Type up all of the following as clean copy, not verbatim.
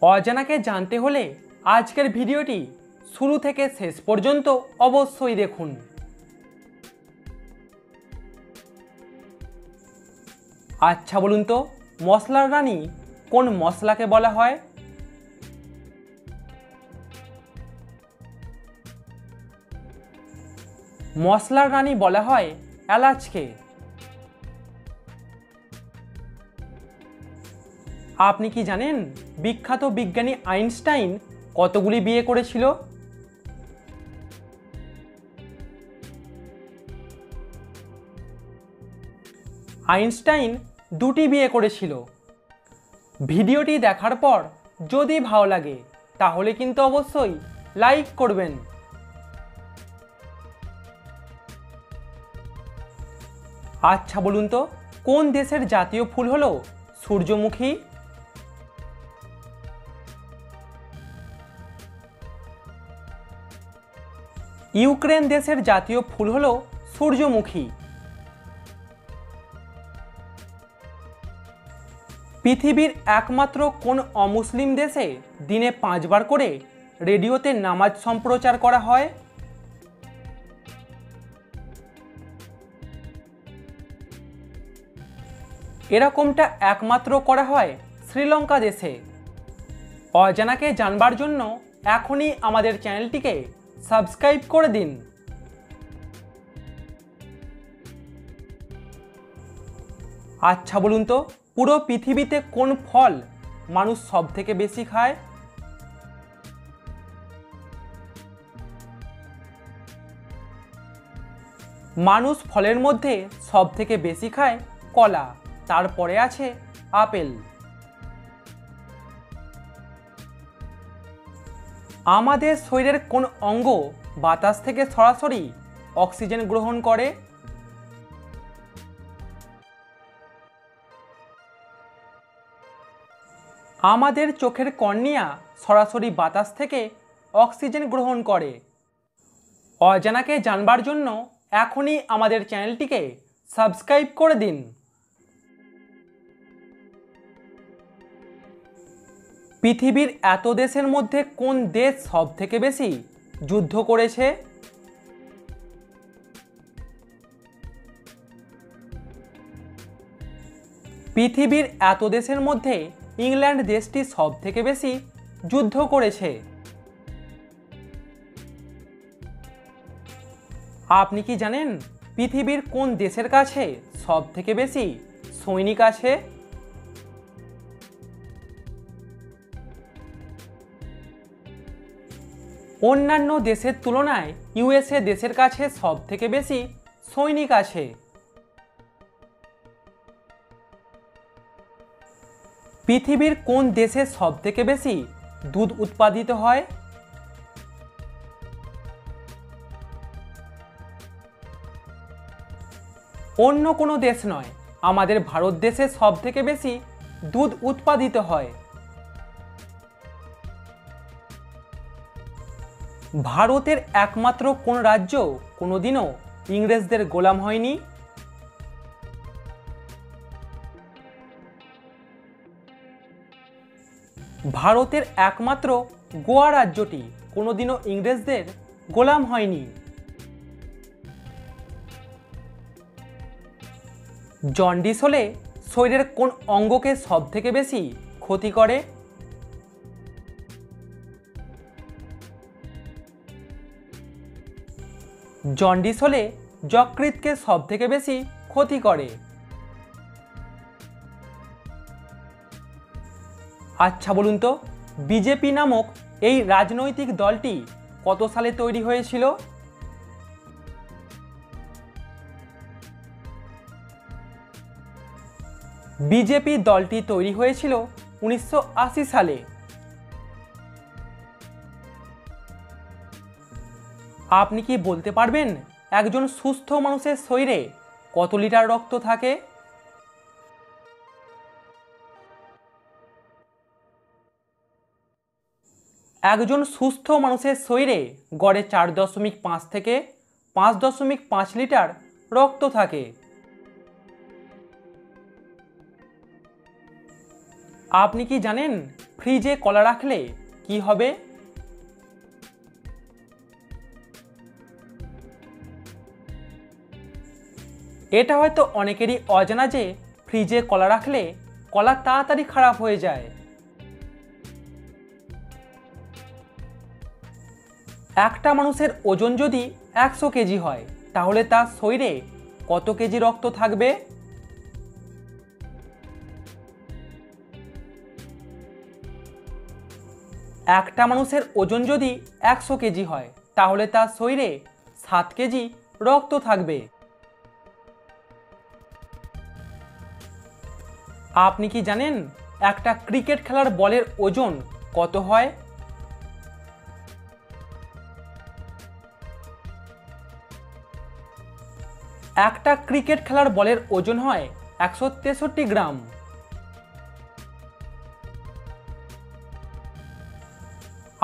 অজানাকে জানতে হলে আজকের ভিডিওটি শুরু থেকে শেষ পর্যন্ত অবশ্যই দেখুন। আচ্ছা বলুন তো, মশলার রানী কোন মশলাকে বলা হয়? মশলার রানী বলা হয় এলাচকে। আপনি কি জানেন বিখ্যাত বিজ্ঞানী আইনস্টাইন কতগুলি বিয়ে করেছিল? আইনস্টাইন দুটি বিয়ে করেছিল। ভিডিওটি দেখার পর যদি ভালো লাগে তাহলে কিন্তু অবশ্যই লাইক করবেন। আচ্ছা বলুন তো, কোন দেশের জাতীয় ফুল হলো সূর্যমুখী? ইউক্রেন দেশের জাতীয় ফুল হলো সূর্যমুখী। পৃথিবীর একমাত্র কোন অমুসলিম দেশে দিনে 5 বার করে রেডিওতে নামাজ সম্প্রচার করা হয়? এরকমটা একমাত্র করা হয় শ্রীলঙ্কা দেশে। অজানাকে জানবার জন্য এখনই আমাদের চ্যানেলটিকে সাবস্ক্রাইব করে দিন। আচ্ছা বলুন তো, পুরো পৃথিবীতে কোন ফল মানুষ সব থেকে বেশি খায়? মানুষ ফলের মধ্যে সব থেকে বেশি খায় কলা, তারপরে আছে আপেল। আমাদের শরীরের কোন অঙ্গ বাতাস থেকে সরাসরি অক্সিজেন গ্রহণ করে? আমাদের চোখের কর্নিয়া সরাসরি বাতাস থেকে অক্সিজেন গ্রহণ করে। অজানাকে জানবার জন্য এখনই আমাদের চ্যানেলটিকে সাবস্ক্রাইব করে দিন। পৃথিবীর এত দেশের মধ্যে কোন দেশ সব থেকে বেশি যুদ্ধ করেছে? পৃথিবীর এত দেশের মধ্যে ইংল্যান্ড দেশটি সব থেকে বেশি যুদ্ধ করেছে। আপনি কি জানেন পৃথিবীর কোন দেশের কাছে সব থেকে বেশি সৈনিক আছে? অন্যান্য দেশের তুলনায় ইউএসএ দেশের কাছে সব থেকে বেশি সৈনিক আছে। পৃথিবীর কোন দেশে সব থেকে বেশি দুধ উৎপাদিত হয়? অন্য কোনো দেশ নয়, আমাদের ভারত দেশে সব থেকে বেশি দুধ উৎপাদিত হয়। ভারতের একমাত্র কোন রাজ্য কোনোদিনও ইংরেজদের গোলাম হয়নি? ভারতের একমাত্র গোয়া রাজ্যটি কোনোদিনও ইংরেজদের গোলাম হয়নি। জন্ডিস হলে শরীরের কোন অঙ্গকে সব থেকে বেশি ক্ষতি করে? জন্ডিস হলে যকৃৎকে সব থেকে বেশি ক্ষতি করে। আচ্ছা বলুন তো, বিজেপি নামক এই রাজনৈতিক দলটি কত সালে তৈরি হয়েছিল? বিজেপি দলটি তৈরি হয়েছিল 1980 সালে। আপনি কি বলতে পারবেন একজন সুস্থ মানুষের শরীরে কত লিটার রক্ত থাকে? একজন সুস্থ মানুষের শরীরে গড়ে 4.5 থেকে 5.5 লিটার রক্ত থাকে। আপনি কি জানেন ফ্রিজে কলা রাখলে কি হবে? এটা হয়তো অনেকেরই অজানা যে ফ্রিজে কলা রাখলে কলা তাড়াতাড়ি খারাপ হয়ে যায়। একটা মানুষের ওজন যদি 100 কেজি হয় তাহলে তার শরীরে কত কেজি রক্ত থাকবে? একটা মানুষের ওজন যদি 100 কেজি হয় তাহলে তার শরীরে 7 কেজি রক্ত থাকবে। আপনি কি জানেন একটা ক্রিকেট খেলার বলের ওজন কত হয়? একটা ক্রিকেট খেলার বলের ওজন হয় 163 গ্রাম।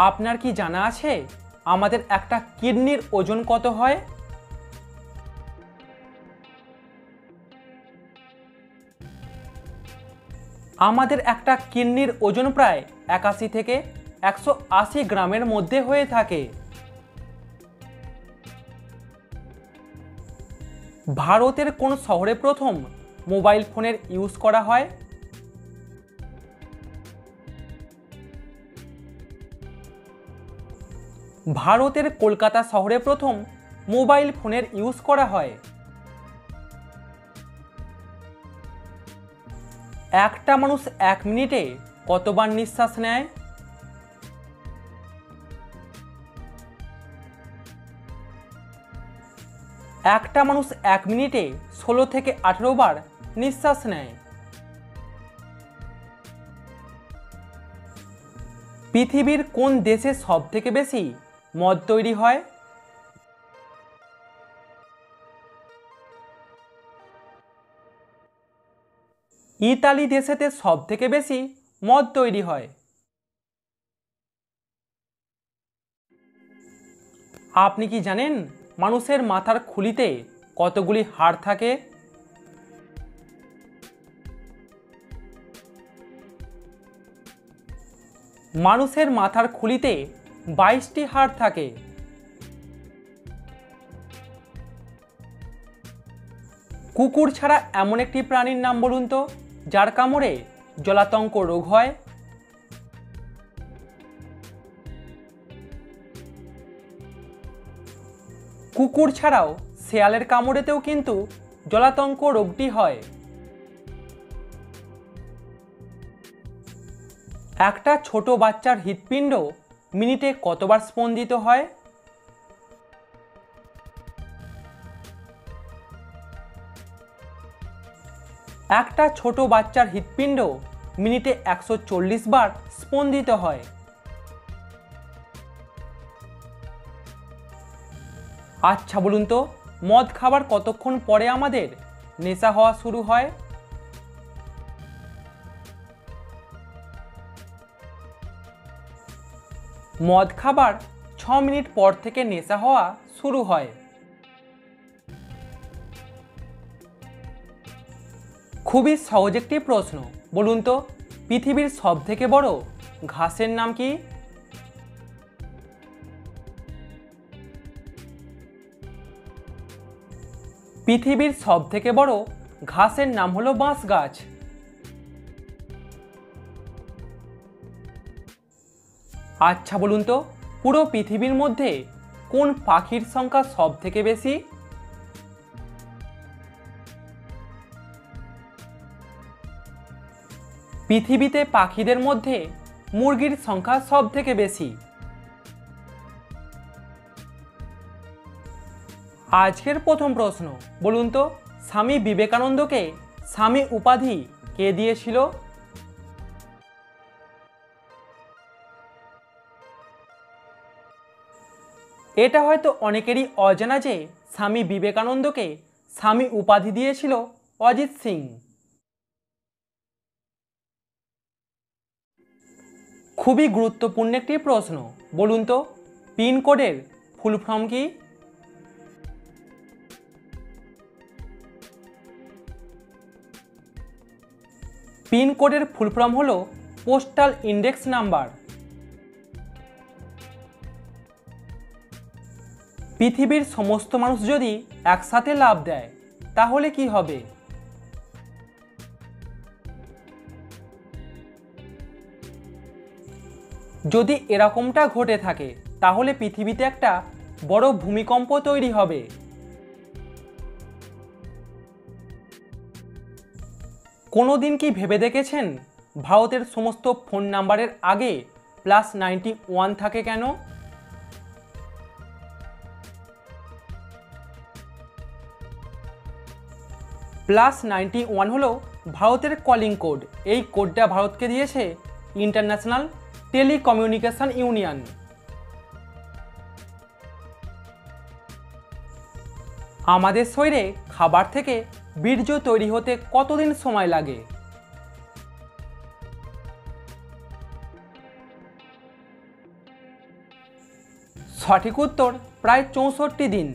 আপনার কি জানা আছে আমাদের একটা কিডনির ওজন কত হয়? আমাদের একটা কিডনির ওজন প্রায় 81 থেকে 180 গ্রামের মধ্যে হয়ে থাকে। ভারতের কোন শহরে প্রথম মোবাইল ফোনের ইউজ করা হয়? ভারতের কলকাতা শহরে প্রথম মোবাইল ফোনের ইউজ করা হয়। একটা মানুষ 1 মিনিটে কতবার নিঃশ্বাস নেয়? একটা মানুষ 1 মিনিটে 16 থেকে 18 বার নিঃশ্বাস নেয়। পৃথিবীর কোন দেশে সবথেকে বেশি মদ তৈরি হয়? ইতালি দেশেতে সবথেকে বেশি মদ তৈরি হয়। আপনি কি জানেন মানুষের মাথার খুলিতে কতগুলি হাড় থাকে? মানুষের মাথার খুলিতে 22টি হাড় থাকে। কুকুর ছাড়া এমন একটি প্রাণীর নাম বলুন তো যার কামড়ে জলাতঙ্ক রোগ হয়? কুকুর ছাড়াও শেয়ালের কামড়েতেও কিন্তু জলাতঙ্ক রোগটি হয়। একটা ছোট বাচ্চার হৃৎপিণ্ড মিনিটে কতবার স্পন্দিত হয়? একটা ছোট বাচ্চার হৃৎপিণ্ড মিনিটে 140 বার স্পন্দিত হয়। আচ্ছা বলুন তো মদ খাবার কতক্ষণ পরে আমাদের নেশা হওয়া শুরু হয়? মদ খাবার 6 মিনিট পর থেকে নেশা হওয়া শুরু হয়। খুবই সহজ একটি প্রশ্ন, বলুন তো পৃথিবীর সবথেকে বড় ঘাসের নাম কি? পৃথিবীর সবথেকে বড় ঘাসের নাম হলো বাঁশ গাছ। আচ্ছা বলুন তো পুরো পৃথিবীর মধ্যে কোন পাখির সংখ্যা সবথেকে বেশি? পৃথিবীতে পাখিদের মধ্যে মুরগির সংখ্যা সবথেকে বেশি। আজকের প্রথম প্রশ্ন, বলুন তো স্বামী বিবেকানন্দকে স্বামী উপাধি কে দিয়েছিল? এটা হয়তো অনেকেরই অজানা যে স্বামী বিবেকানন্দকে স্বামী উপাধি দিয়েছিল অজিত সিং। খুবই গুরুত্বপূর্ণ একটি প্রশ্ন, বলুন তো পিনকোডের ফুল ফর্ম কি? পিনকোডের ফুল ফর্ম হলো পোস্টাল ইন্ডেক্স নাম্বার। পৃথিবীর সমস্ত মানুষ যদি একসাথে লাফ দেয় তাহলে কি হবে? যদি এরকমটা ঘটে থাকে তাহলে পৃথিবীতে একটা বড় ভূমিকম্প তৈরি হবে। কোনোদিন কি ভেবে দেখেছেন ভারতের সমস্ত ফোন নাম্বারের আগে +91 থাকে কেন? +91 হলো ভারতের কলিং কোড। এই কোডটা ভারতকে দিয়েছে ইন্টারন্যাশনাল টেলিকমিউনিকেশন ইউনিয়ন। আমাদের শরীরে খাবার থেকে বীর্য তৈরি হতে কতদিন সময় লাগে? সঠিক উত্তর প্রায় 64 দিন।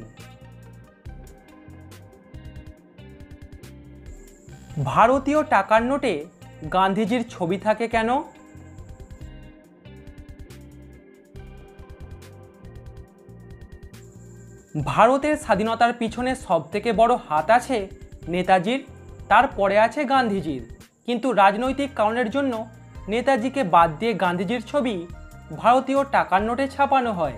ভারতীয় টাকার নোটে গান্ধীজির ছবি থাকে কেন? ভারতের স্বাধীনতার পিছনে সবথেকে বড় হাত আছে নেতাজির, তারপরে আছে গান্ধীজির। কিন্তু রাজনৈতিক কারণের জন্য নেতাজিকে বাদ দিয়ে গান্ধীজির ছবি ভারতীয় টাকার নোটে ছাপানো হয়।